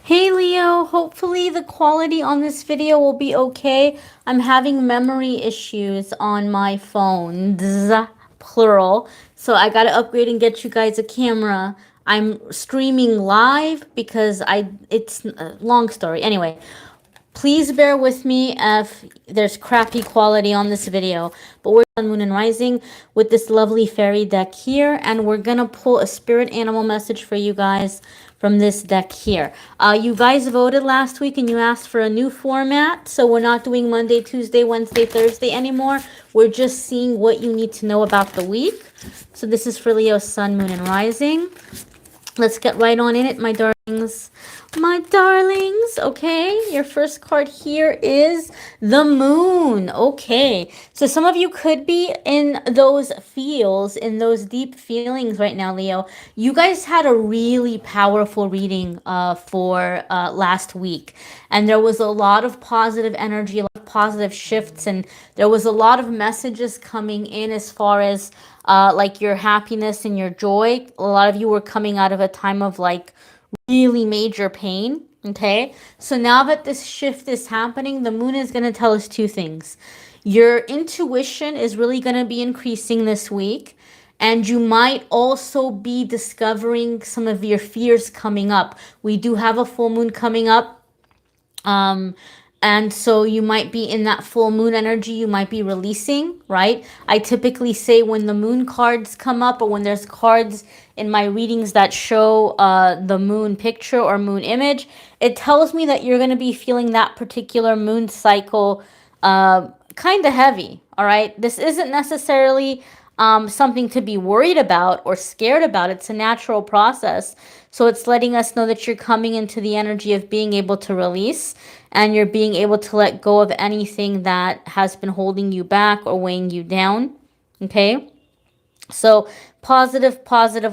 Hey Leo, hopefully the quality on this video will be okay. I'm having memory issues on my phone, plural. So I gotta upgrade and get you guys a camera. I'm streaming live because it's a long story. Anyway, please bear with me if there's crappy quality on this video. But we're on Moon and Rising with this lovely fairy deck here. And we're going to pull a spirit animal message for you guys from this deck here. You guys voted last week and you asked for a new format. So we're not doing Monday, Tuesday, Wednesday, Thursday anymore. We're just seeing what you need to know about the week. So this is for Leo, Sun, Moon, and Rising. Let's get right on in it, my darlings. My darlings, okay? Your first card here is the moon. Okay. So some of you could be in those feels, in those deep feelings right now, Leo. You guys had a really powerful reading for last week. And there was a lot of positive energy, a lot of positive shifts, and there was a lot of messages coming in as far as like your happiness and your joy. A lot of you were coming out of a time of like really major pain. Okay, so now that this shift is happening, the moon is going to tell us two things. Your intuition is really going to be increasing this week, and you might also be discovering some of your fears coming up. We do have a full moon coming up. And so you might be in that full moon energy, you might be releasing, right? I typically say when the moon cards come up or when there's cards in my readings that show the moon picture or moon image, it tells me that you're going to be feeling that particular moon cycle kind of heavy, all right? This isn't necessarily something to be worried about or scared about. It's a natural process. So it's letting us know that you're coming into the energy of being able to release and you're being able to let go of anything that has been holding you back or weighing you down. Okay? So positive,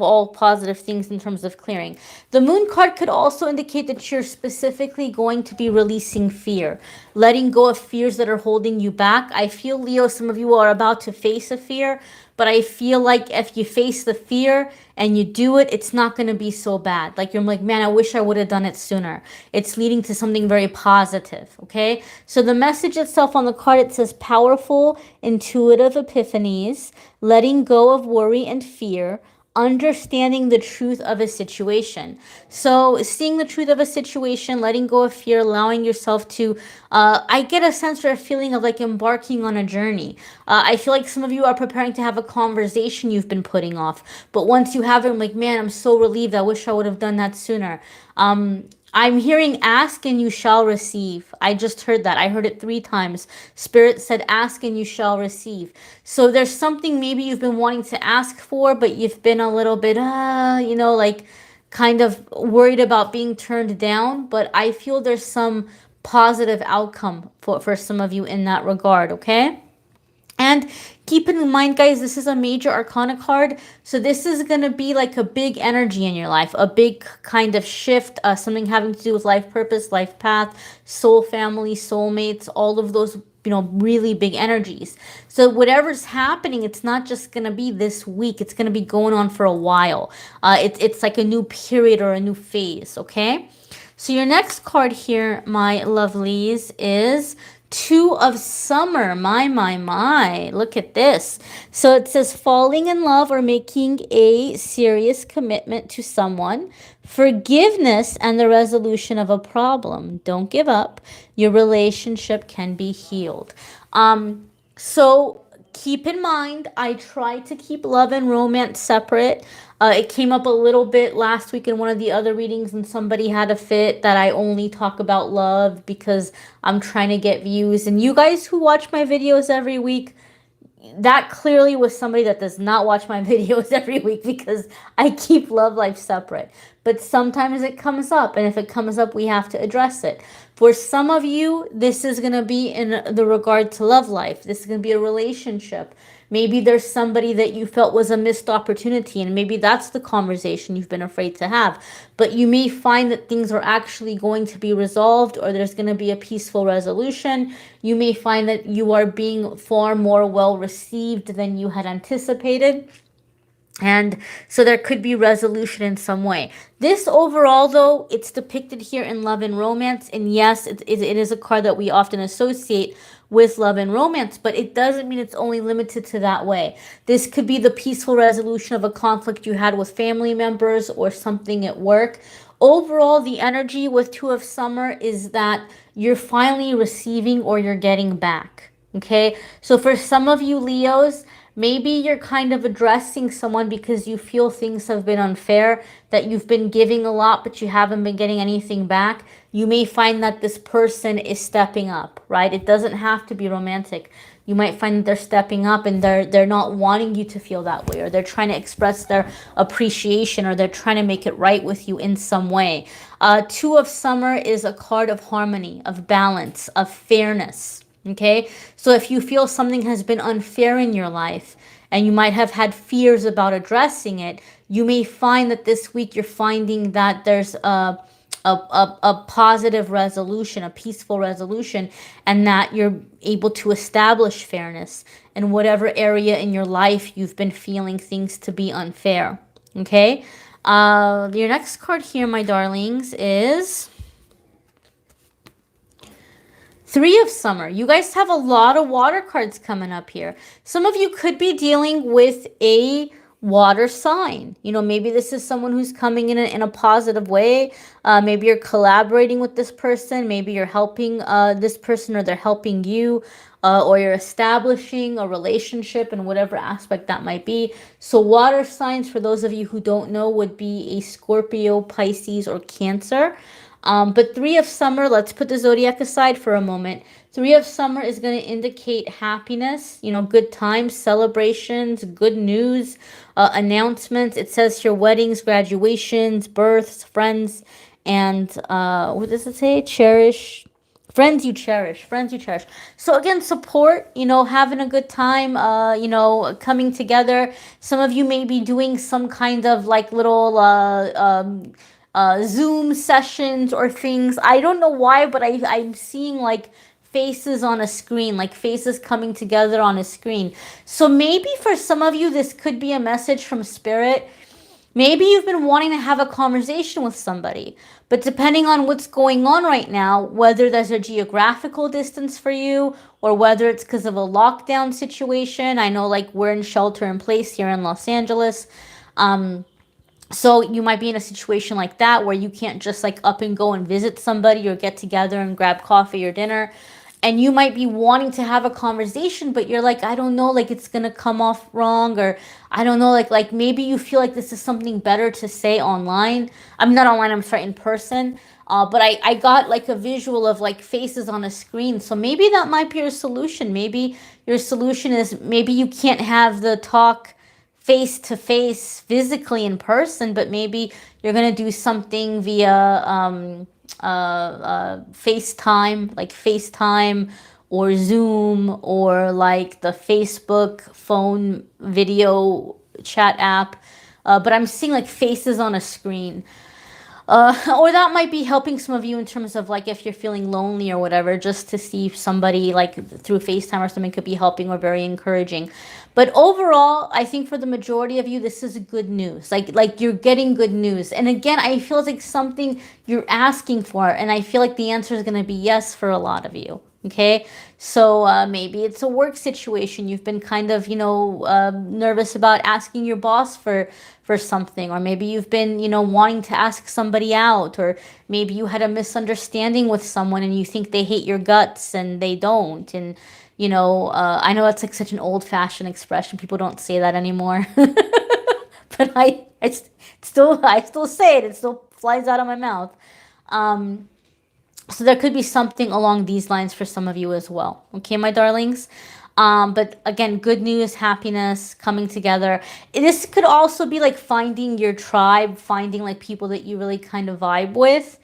all positive things in terms of clearing. The moon card could also indicate that you're specifically going to be releasing fear, letting go of fears that are holding you back. I feel, Leo, some of you are about to face a fear, but I feel like if you face the fear and you do it, it's not going to be so bad. Like you're like, man, I wish I would have done it sooner. It's leading to something very positive. Okay. So the message itself on the card, it says powerful, intuitive epiphanies, letting go of worry and fear, understanding the truth of a situation. So seeing the truth of a situation, letting go of fear, allowing yourself to, I get a sense or a feeling of like embarking on a journey. I feel like some of you are preparing to have a conversation you've been putting off. But once you have it, I'm like, man, I'm so relieved. I wish I would have done that sooner. I'm hearing ask and you shall receive. I just heard that. I heard it 3 times. Spirit said ask and you shall receive. So there's something maybe you've been wanting to ask for, but you've been a little bit, like kind of worried about being turned down. But I feel there's some positive outcome for some of you in that regard, okay? And keep in mind, guys, this is a major arcana card. So this is going to be like a big energy in your life, a big kind of shift, something having to do with life purpose, life path, soul family, soulmates, all of those, really big energies. So whatever's happening, it's not just going to be this week. It's going to be going on for a while. It's like a new period or a new phase, okay? So your next card here, my lovelies, is 2 of Summer. My. Look at this. So it says falling in love or making a serious commitment to someone, forgiveness and the resolution of a problem. Don't give up. Your relationship can be healed. So keep in mind, I try to keep love and romance separate. It came up a little bit last week in one of the other readings, and somebody had a fit that I only talk about love because I'm trying to get views. And you guys who watch my videos every week, that clearly was somebody that does not watch my videos every week because I keep love life separate. But sometimes it comes up, and if it comes up, we have to address it. For some of you, this is going to be in the regard to love life. This is going to be a relationship. Maybe there's somebody that you felt was a missed opportunity, and maybe that's the conversation you've been afraid to have. But you may find that things are actually going to be resolved, or there's going to be a peaceful resolution. You may find that you are being far more well received than you had anticipated. And so there could be resolution in some way. This overall, though, it's depicted here in love and romance. And yes, it is a card that we often associate with love and romance, but it doesn't mean it's only limited to that way. This could be the peaceful resolution of a conflict you had with family members or something at work. Overall, the energy with Two of Summer is that you're finally receiving or you're getting back. Okay, so for some of you Leos, maybe you're kind of addressing someone because you feel things have been unfair, that you've been giving a lot but you haven't been getting anything back. You may find that this person is stepping up, right? It doesn't have to be romantic. You might find that they're stepping up and they're not wanting you to feel that way, or they're trying to express their appreciation, or they're trying to make it right with you in some way. Two of Summer is a card of harmony, of balance, of fairness. Okay, so if you feel something has been unfair in your life and you might have had fears about addressing it, you may find that this week you're finding that there's a positive resolution, a peaceful resolution, and that you're able to establish fairness in whatever area in your life you've been feeling things to be unfair. Okay, your next card here, my darlings, is Three of Summer. You guys have a lot of water cards coming up here. Some of you could be dealing with a water sign. You know, maybe this is someone who's coming in a positive way. Maybe you're collaborating with this person. Maybe you're helping this person, or they're helping you. Or you're establishing a relationship in whatever aspect that might be. So water signs, for those of you who don't know, would be a Scorpio, Pisces, or Cancer. But Three of Summer, let's put the zodiac aside for a moment. Three of Summer is going to indicate happiness, you know, good times, celebrations, good news, announcements. It says here weddings, graduations, births, friends, and what does it say? Cherish. Friends you cherish, friends you cherish. So again, support, you know, having a good time, you know, coming together. Some of you may be doing some kind of like little Zoom sessions or things. I don't know why, but I'm seeing like faces on a screen, like faces coming together on a screen. So maybe for some of you, this could be a message from Spirit. Maybe you've been wanting to have a conversation with somebody, but depending on what's going on right now, whether there's a geographical distance for you or whether it's because of a lockdown situation. I know like we're in shelter in place here in Los Angeles. So you might be in a situation like that where you can't just like up and go and visit somebody or get together and grab coffee or dinner. And you might be wanting to have a conversation, but you're like, I don't know, like it's gonna come off wrong, or I don't know, like maybe you feel like this is something better to say online. I'm not online, I'm sorry, in person. But I got like a visual of like faces on a screen. So maybe that might be your solution. Maybe your solution is maybe you can't have the talk face to face physically in person, but maybe you're gonna do something via FaceTime or Zoom, or like the Facebook phone video chat app. But I'm seeing like faces on a screen. Or that might be helping some of you in terms of like if you're feeling lonely or whatever, just to see somebody like through FaceTime or something could be helping or very encouraging. But overall, I think for the majority of you, this is good news. Like you're getting good news. And again, I feel like something you're asking for, and I feel like the answer is going to be yes for a lot of you. Okay, so maybe it's a work situation. You've been kind of, you know, nervous about asking your boss for something, or maybe you've been, you know, wanting to ask somebody out, or maybe you had a misunderstanding with someone and you think they hate your guts and they don't. And you know, I know that's like such an old-fashioned expression. People don't say that anymore, but I still say it. It still flies out of my mouth. So there could be something along these lines for some of you as well. Okay, my darlings? But again, good news, happiness, coming together. This could also be like finding your tribe, finding like people that you really kind of vibe with.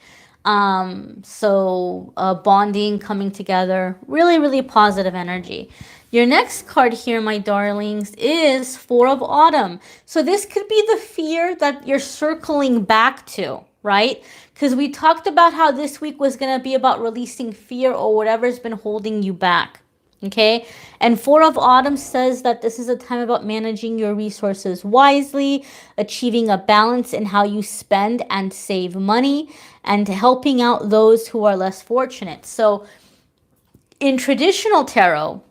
So bonding, coming together, really, really positive energy. Your next card here, my darlings, is Four of Autumn. So this could be the fear that you're circling back to, right? Because we talked about how this week was going to be about releasing fear or whatever's been holding you back. Okay. And Four of Autumn says that this is a time about managing your resources wisely, achieving a balance in how you spend and save money, and helping out those who are less fortunate. So in traditional tarot,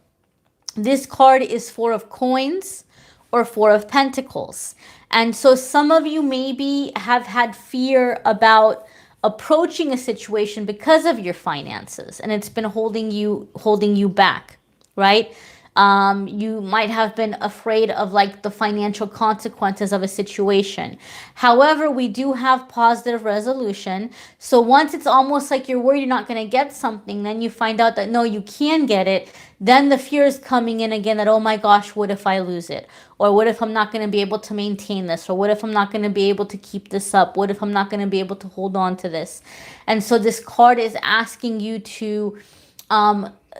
this card is Four of Coins or Four of Pentacles. And so some of you maybe have had fear about approaching a situation because of your finances, and it's been holding you back, right? You might have been afraid of like the financial consequences of a situation. However, we do have positive resolution. So once it's almost like you're worried you're not going to get something, then you find out that no, you can get it. Then the fear is coming in again that, oh my gosh, what if I lose it? Or what if I'm not going to be able to maintain this? Or what if I'm not going to be able to keep this up? What if I'm not going to be able to hold on to this? And so this card is asking you to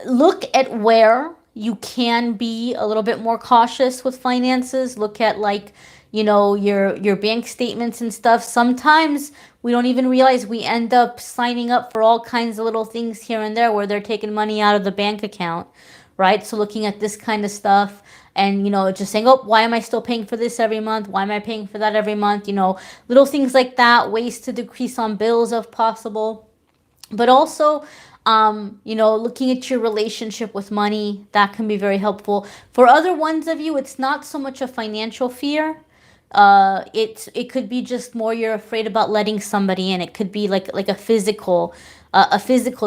look at where you can be a little bit more cautious with finances. Look at like, you know, your bank statements and stuff. Sometimes we don't even realize we end up signing up for all kinds of little things here and there where they're taking money out of the bank account, right? So looking at this kind of stuff and, you know, just saying, oh, why am I still paying for this every month? Why am I paying for that every month? You know, little things like that, ways to decrease on bills if possible. But also, you know, looking at your relationship with money, that can be very helpful. For other ones of you, it's not so much a financial fear. It could be just more you're afraid about letting somebody in. It could be like a physical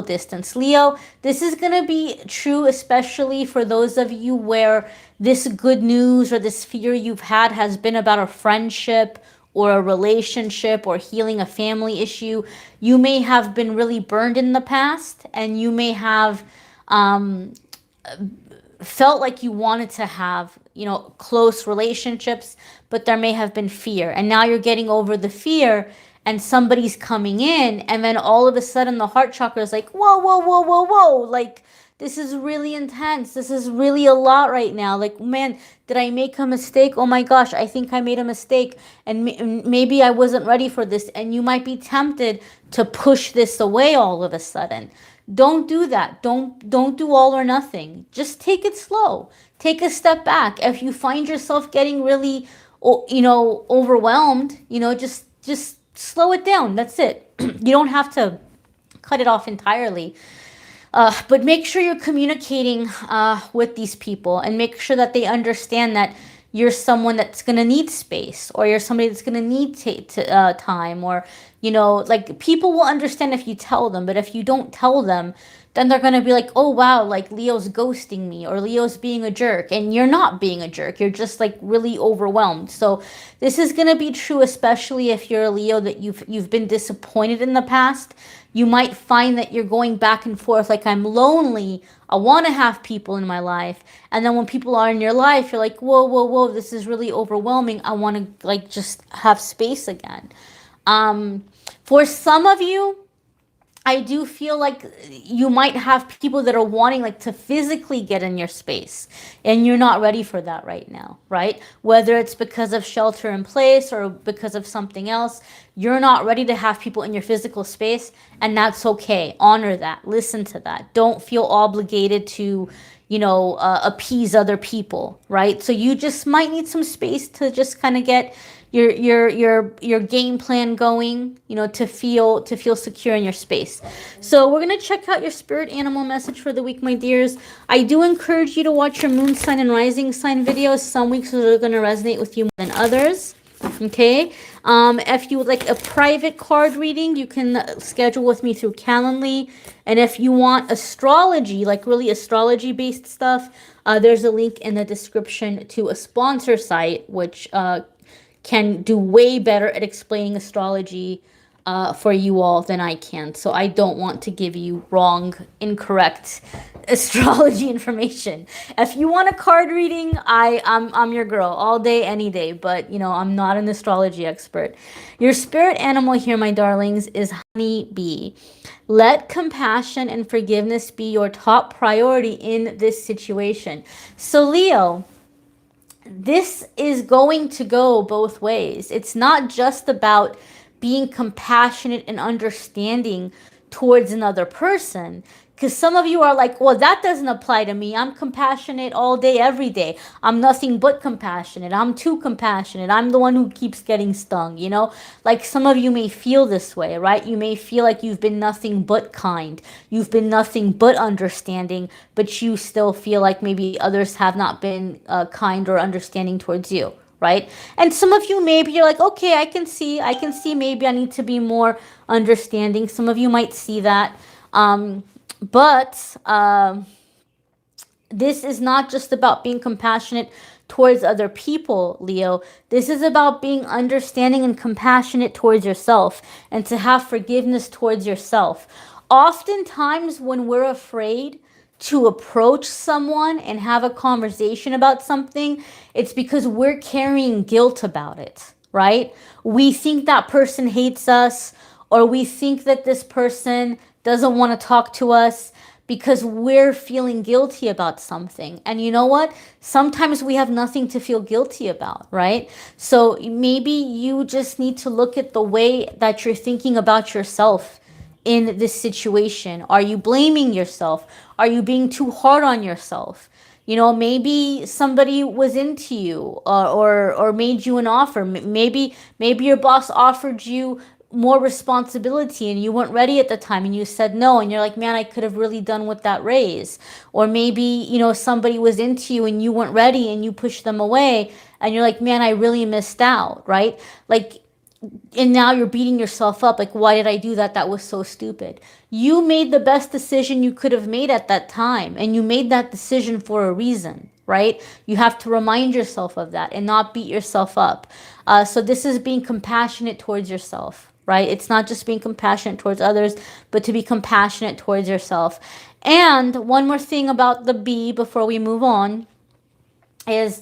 distance. Leo, this is gonna be true, especially for those of you where this good news or this fear you've had has been about a friendship or a relationship or healing a family issue. You may have been really burned in the past, and you may have felt like you wanted to have, you know, close relationships, but there may have been fear. And now you're getting over the fear and somebody's coming in, and then all of a sudden the heart chakra is like, whoa, whoa, whoa, whoa, whoa. Like, this is really intense. This is really a lot right now. Like, man, did I make a mistake? Oh my gosh, I think I made a mistake. And maybe I wasn't ready for this. And you might be tempted to push this away all of a sudden. Don't do that. Don't do all or nothing. Just take it slow. Take a step back. If you find yourself getting really, you know, overwhelmed, you know, just slow it down. That's it. You don't have to cut it off entirely. But make sure you're communicating with these people, and make sure that they understand that you're someone that's going to need space, or you're somebody that's going to need time, or, you know, like, people will understand if you tell them, but if you don't tell them, then they're going to be like, oh wow, like Leo's ghosting me, or Leo's being a jerk. And you're not being a jerk. You're just like really overwhelmed. So this is going to be true, especially if you're a Leo that you've been disappointed in the past. You might find that you're going back and forth, like, I'm lonely, I want to have people in my life. And then when people are in your life, you're like, whoa, whoa, whoa, this is really overwhelming. I want to, like, just have space again. For some of you, I do feel like you might have people that are wanting, like, to physically get in your space, and you're not ready for that right now, right? Whether it's because of shelter in place or because of something else, you're not ready to have people in your physical space, and that's okay. Honor that. Listen to that. Don't feel obligated to, you know, appease other people, right? So you just might need some space to just kind of get your game plan going, you know, to feel secure in your space. So we're going to check out your spirit animal message for the week, my dears. I do encourage you to watch your moon sign and rising sign videos. Some weeks are going to resonate with you more than others. Okay. If you would like a private card reading, you can schedule with me through Calendly. And if you want astrology, like really astrology based stuff, there's a link in the description to a sponsor site, which can do way better at explaining astrology for you all than I can. So I don't want to give you wrong, incorrect astrology information. If you want a card reading, I'm your girl all day, any day. But, you know, I'm not an astrology expert. Your spirit animal here, my darlings, is honey bee. Let compassion and forgiveness be your top priority in this situation. So, Leo, this is going to go both ways. It's not just about being compassionate and understanding towards another person. Because some of you are like, well, that doesn't apply to me. I'm compassionate all day, every day. I'm nothing but compassionate. I'm too compassionate. I'm the one who keeps getting stung, you know? Like some of you may feel this way, right? You may feel like you've been nothing but kind. You've been nothing but understanding, but you still feel like maybe others have not been kind or understanding towards you, right? And some of you maybe you're like, okay, I can see maybe I need to be more understanding. Some of you might see that. But this is not just about being compassionate towards other people, Leo. This is about being understanding and compassionate towards yourself and to have forgiveness towards yourself. Oftentimes when we're afraid to approach someone and have a conversation about something, it's because we're carrying guilt about it, right? We think that person hates us, or we think that this person doesn't want to talk to us because we're feeling guilty about something. And you know what? Sometimes we have nothing to feel guilty about, right? So maybe you just need to look at the way that you're thinking about yourself in this situation. Are you blaming yourself? Are you being too hard on yourself? You know, maybe somebody was into you, or made you an offer. Maybe your boss offered you more responsibility and you weren't ready at the time and you said no, and you're like, man, I could have really done with that raise. Or maybe, you know, somebody was into you and you weren't ready and you pushed them away and you're like, man, I really missed out, right? Like, and now you're beating yourself up like, why did I do that? That was so stupid. You made the best decision you could have made at that time, and you made that decision for a reason, right? You have to remind yourself of that and not beat yourself up. So this is being compassionate towards yourself, right? It's not just being compassionate towards others, but to be compassionate towards yourself. And one more thing about the bee before we move on is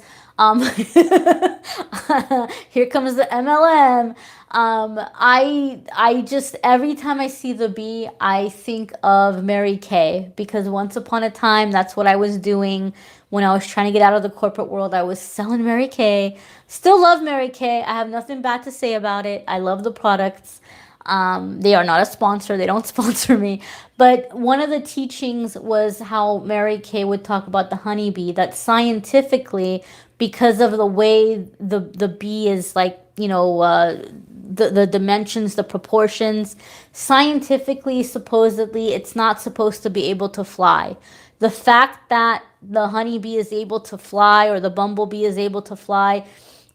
here comes the MLM. I just, every time I see the bee, I think of Mary Kay, because once upon a time, that's what I was doing when I was trying to get out of the corporate world. I was selling Mary Kay. Still love Mary Kay. I have nothing bad to say about it. I love the products. They are not a sponsor. They don't sponsor me. But one of the teachings was how Mary Kay would talk about the honeybee, that scientifically, because of the way the bee is, like, you know, the dimensions, the proportions, scientifically, supposedly, it's not supposed to be able to fly. The fact that the honeybee is able to fly, or the bumblebee is able to fly,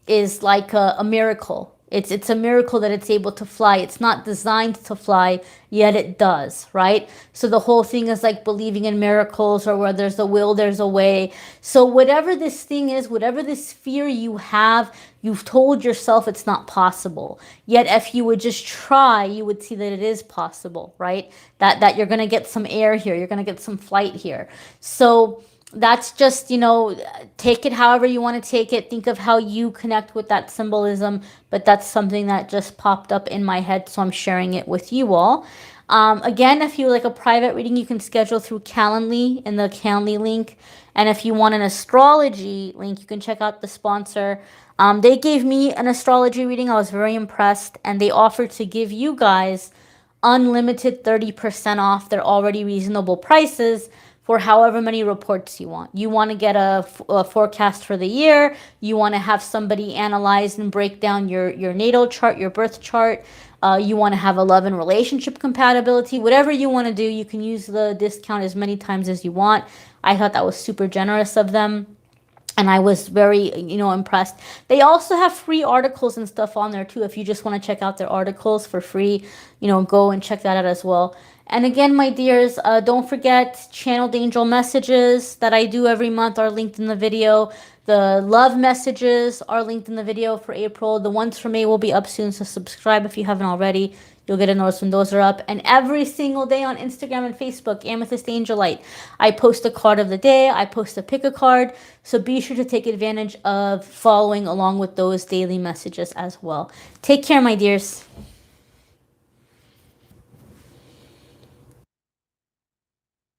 is like a miracle. It's a miracle that it's able to fly. It's not designed to fly, yet it does, right? So the whole thing is like believing in miracles, or where there's a will, there's a way. So whatever this thing is, whatever this fear you have, you've told yourself it's not possible. Yet if you would just try, you would see that it is possible, right? That you're going to get some air here. You're going to get some flight here. So that's just, you know, take it however you want to take it. Think of how you connect with that symbolism, but that's something that just popped up in my head, so I'm sharing it with you all. Again, if you like a private reading, you can schedule through Calendly in the Calendly link. And if you want an astrology link, you can check out the sponsor. They gave me an astrology reading. I was very impressed, and they offered to give you guys unlimited 30% off their already reasonable prices for however many reports you want. You want to get a forecast for the year. You want to have somebody analyze and break down your natal chart, your birth chart. You want to have a love and relationship compatibility. Whatever you want to do, you can use the discount as many times as you want. I thought that was super generous of them, and I was very, you know, impressed. They also have free articles and stuff on there too. If you just want to check out their articles for free, you know, go and check that out as well. And again, my dears, don't forget, channeled angel messages that I do every month are linked in the video. The love messages are linked in the video for April. The ones for May will be up soon, so subscribe if you haven't already. You'll get a notice when those are up. And every single day on Instagram and Facebook, Amethyst Angellight, I post a card of the day. I post a pick a card. So be sure to take advantage of following along with those daily messages as well. Take care, my dears.